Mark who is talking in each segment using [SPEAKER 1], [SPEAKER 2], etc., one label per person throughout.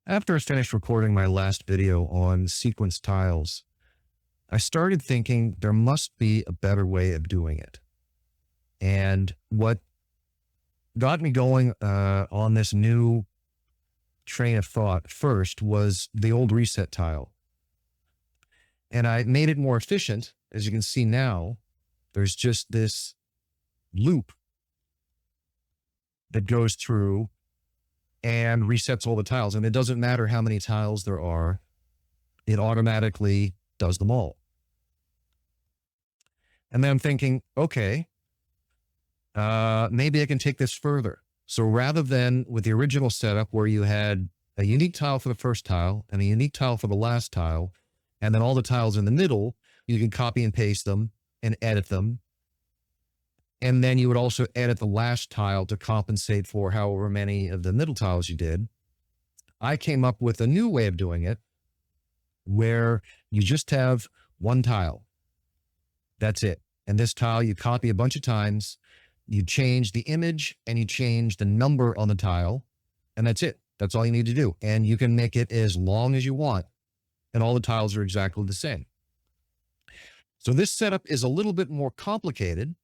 [SPEAKER 1] After I finished recording my last video on sequence tiles, I started thinking there must be a better way of doing it. And what got me going on this new train of thought first was the old reset tile. And I made it more efficient. As you can see now, there's just this loop that goes through and resets all the tiles. And it doesn't matter how many tiles there are, it automatically does them all. And then I'm thinking, okay, maybe I can take this further. So rather than with the original setup where you had a unique tile for the first tile and a unique tile for the last tile, and then all the tiles in the middle, you can copy and paste them and edit them. And then you would also edit the last tile to compensate for however many of the middle tiles you did. I came up with a new way of doing it where you just have one tile. That's it. And this tile you copy a bunch of times, you change the image and you change the number on the tile, and that's it. That's all you need to do. And you can make it as long as you want, and all the tiles are exactly the same. So this setup is a little bit more complicated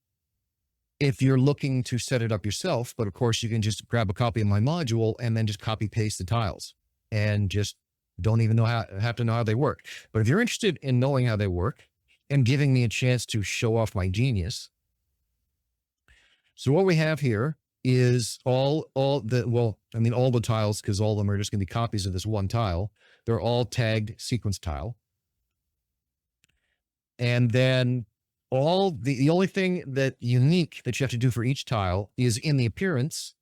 [SPEAKER 1] if you're looking to set it up yourself, but of course you can just grab a copy of my module and then just copy paste the tiles and just don't even have to know how they work. But if you're interested in knowing how they work and giving me a chance to show off my genius, so what we have here is all the tiles, because all of them are just going to be copies of this one tile. They're all tagged sequence tile. And then the only thing that unique that you have to do for each tile is in the appearance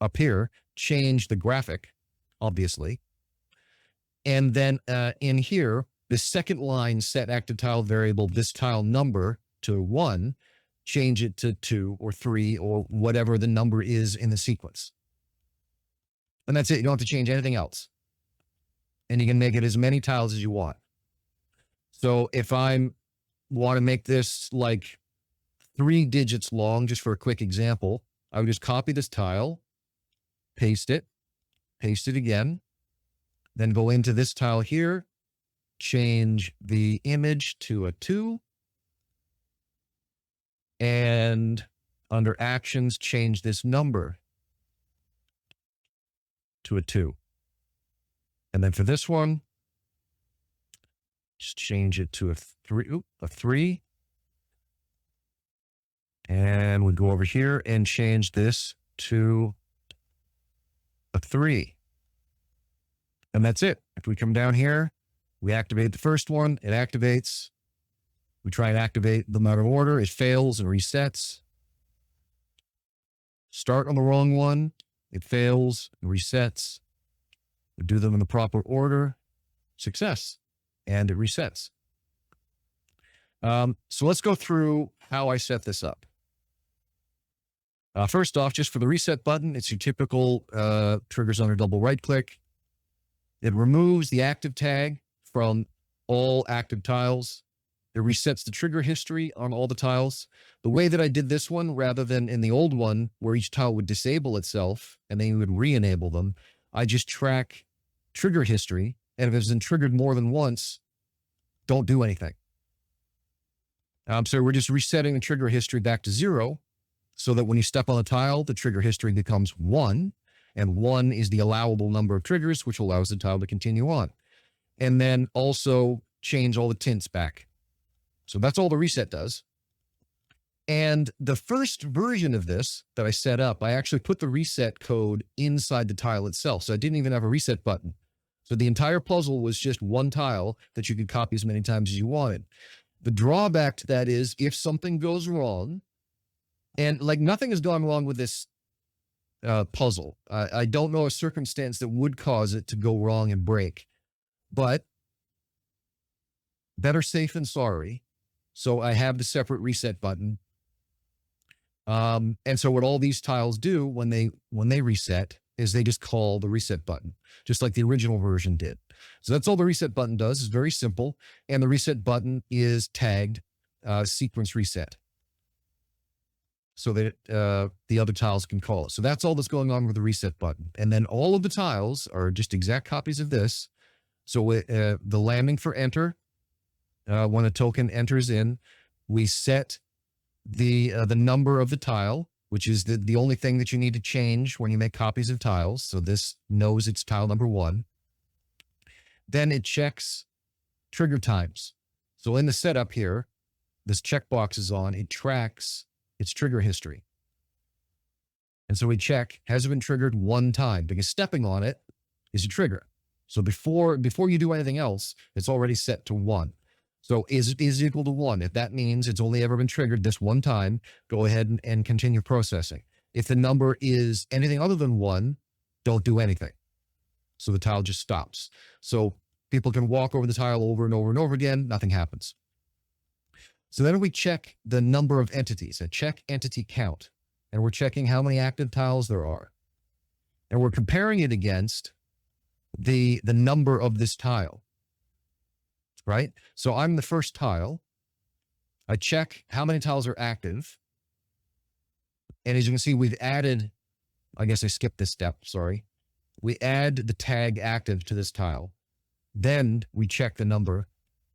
[SPEAKER 1] up here, change the graphic, obviously. And then in here, the second line set active tile variable, this tile number to 1, change it to 2 or 3 or whatever the number is in the sequence. And that's it. You don't have to change anything else. And you can make it as many tiles as you want. So if I want to make this like 3 digits long, just for a quick example, I would just copy this tile, paste it again, then go into this tile here, change the image to a 2, and under actions, change this number to a 2. And then for this one, just change it to a 3. And we go over here and change this to a 3. And that's it. If we come down here, we activate the first one, it activates. We try and activate them out of order. It fails and resets. Start on the wrong one. It fails and resets. We do them in the proper order. Success. And it resets. So let's go through how I set this up. First off, just for the reset button, it's your typical triggers under double right click. It removes the active tag from all active tiles. It resets the trigger history on all the tiles. The way that I did this one, rather than in the old one where each tile would disable itself and then you would re-enable them, I just track trigger history. And if it's been triggered more than once, don't do anything. So we're just resetting the trigger history back to 0 so that when you step on a tile, the trigger history becomes 1. And 1 is the allowable number of triggers, which allows the tile to continue on. And then also change all the tints back. So that's all the reset does. And the first version of this that I set up, I actually put the reset code inside the tile itself. So I didn't even have a reset button. So the entire puzzle was just one tile that you could copy as many times as you wanted. The drawback to that is if something goes wrong, and like nothing has gone wrong with this puzzle. I don't know a circumstance that would cause it to go wrong and break, but better safe than sorry. So I have the separate reset button. And so what all these tiles do when they reset is they just call the reset button, just like the original version did. So that's all the reset button does. It's very simple. And the reset button is tagged sequence reset. so that the other tiles can call it. So that's all that's going on with the reset button. And then all of the tiles are just exact copies of this. So the landing for enter, when a token enters in, we set the number of the tile, which is the only thing that you need to change when you make copies of tiles. So this knows it's tile number 1. Then it checks trigger times. So in the setup here, this checkbox is on, it tracks its trigger history. And so we check, has it been triggered 1 time? Because stepping on it is a trigger. So before you do anything else, it's already set to 1. So is equal to 1. If that means it's only ever been triggered this 1 time, go ahead and continue processing. If the number is anything other than 1, don't do anything. So the tile just stops. So people can walk over the tile over and over and over again, nothing happens. So then we check the number of entities, a check entity count, and we're checking how many active tiles there are. And we're comparing it against the number of this tile, right? So I'm the first tile. I check how many tiles are active. And as you can see, we've added, I guess I skipped this step, sorry. We add the tag active to this tile. Then we check the number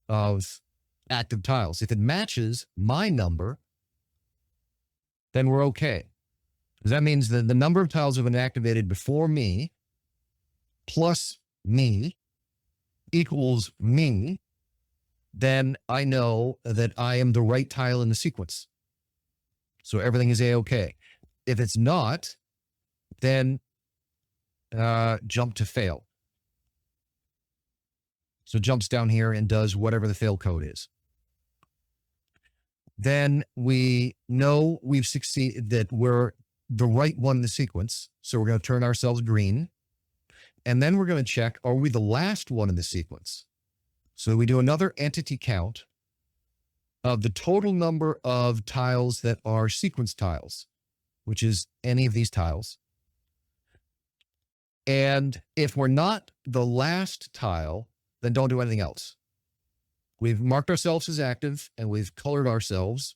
[SPEAKER 1] of active tiles. If it matches my number, then we're okay. Because that means that the number of tiles have been activated before me plus me equals me, then I know that I am the right tile in the sequence. So everything is A-okay. If it's not, then jump to fail. So jumps down here and does whatever the fail code is. Then we know we've succeeded, that we're the right one in the sequence. So we're going to turn ourselves green. And then we're going to check, are we the last one in the sequence? So we do another entity count of the total number of tiles that are sequence tiles, which is any of these tiles. And if we're not the last tile, then don't do anything else. We've marked ourselves as active and we've colored ourselves.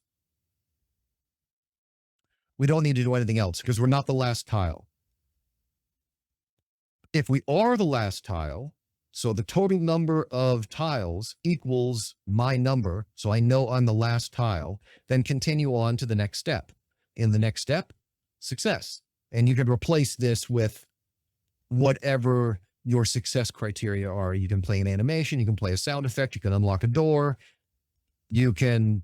[SPEAKER 1] We don't need to do anything else because we're not the last tile. If we are the last tile, so the total number of tiles equals my number, so I know I'm the last tile, then continue on to the next step. In the next step, success. And you can replace this with whatever your success criteria are. You can play an animation, you can play a sound effect, you can unlock a door, you can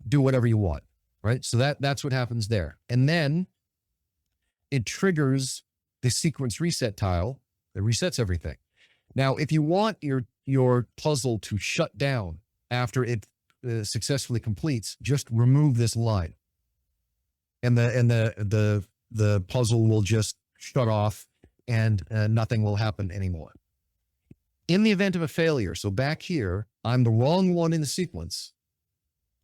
[SPEAKER 1] do whatever you want, right? So that's what happens there. And then it triggers the sequence reset tile that resets everything. Now, if you want your puzzle to shut down after it successfully completes, just remove this line, and the puzzle will just shut off, and nothing will happen anymore. In the event of a failure, so back here, I'm the wrong one in the sequence,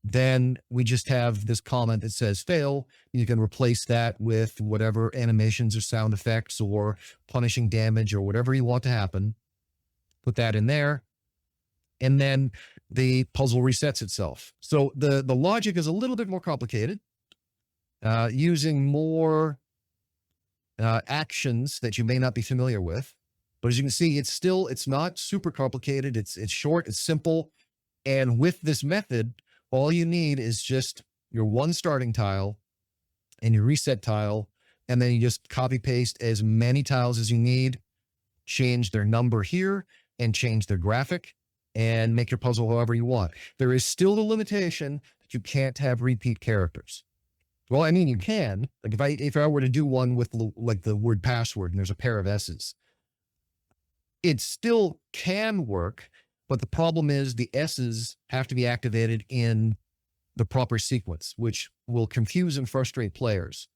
[SPEAKER 1] then we just have this comment that says fail. You can replace that with whatever animations or sound effects or punishing damage or whatever you want to happen. Put that in there, and then the puzzle resets itself. So the logic is a little bit more complicated, using more actions that you may not be familiar with. But as you can see, it's not super complicated. It's short, it's simple. And with this method, all you need is just your one starting tile and your reset tile. And then you just copy paste as many tiles as you need, change their number here and change their graphic and make your puzzle however you want. There is still the limitation that you can't have repeat characters. Well, I mean, you can. Like if I were to do one with like the word password and there's a pair of S's, it still can work, but the problem is the S's have to be activated in the proper sequence, which will confuse and frustrate players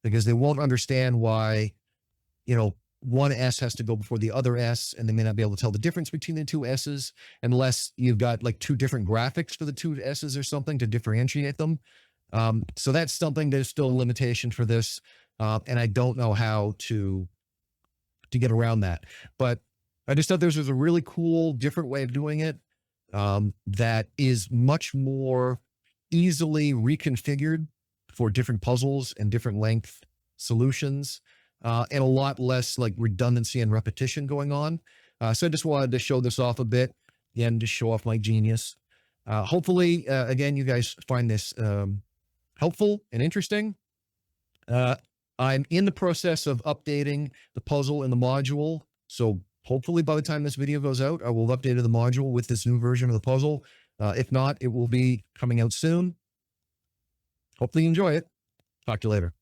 [SPEAKER 1] because they won't understand why, one S has to go before the other S, and they may not be able to tell the difference between the two S's unless you've got like two different graphics for the two S's or something to differentiate them. So that's something, there's still a limitation for this. And I don't know how to get around that, but I just thought this was a really cool, different way of doing it. That is much more easily reconfigured for different puzzles and different length solutions, and a lot less like redundancy and repetition going on. So I just wanted to show this off a bit, again, to show off my genius. Hopefully, again, you guys find this helpful and interesting. I'm in the process of updating the puzzle and the module. So hopefully by the time this video goes out, I will have updated the module with this new version of the puzzle. If not, it will be coming out soon. Hopefully you enjoy it. Talk to you later.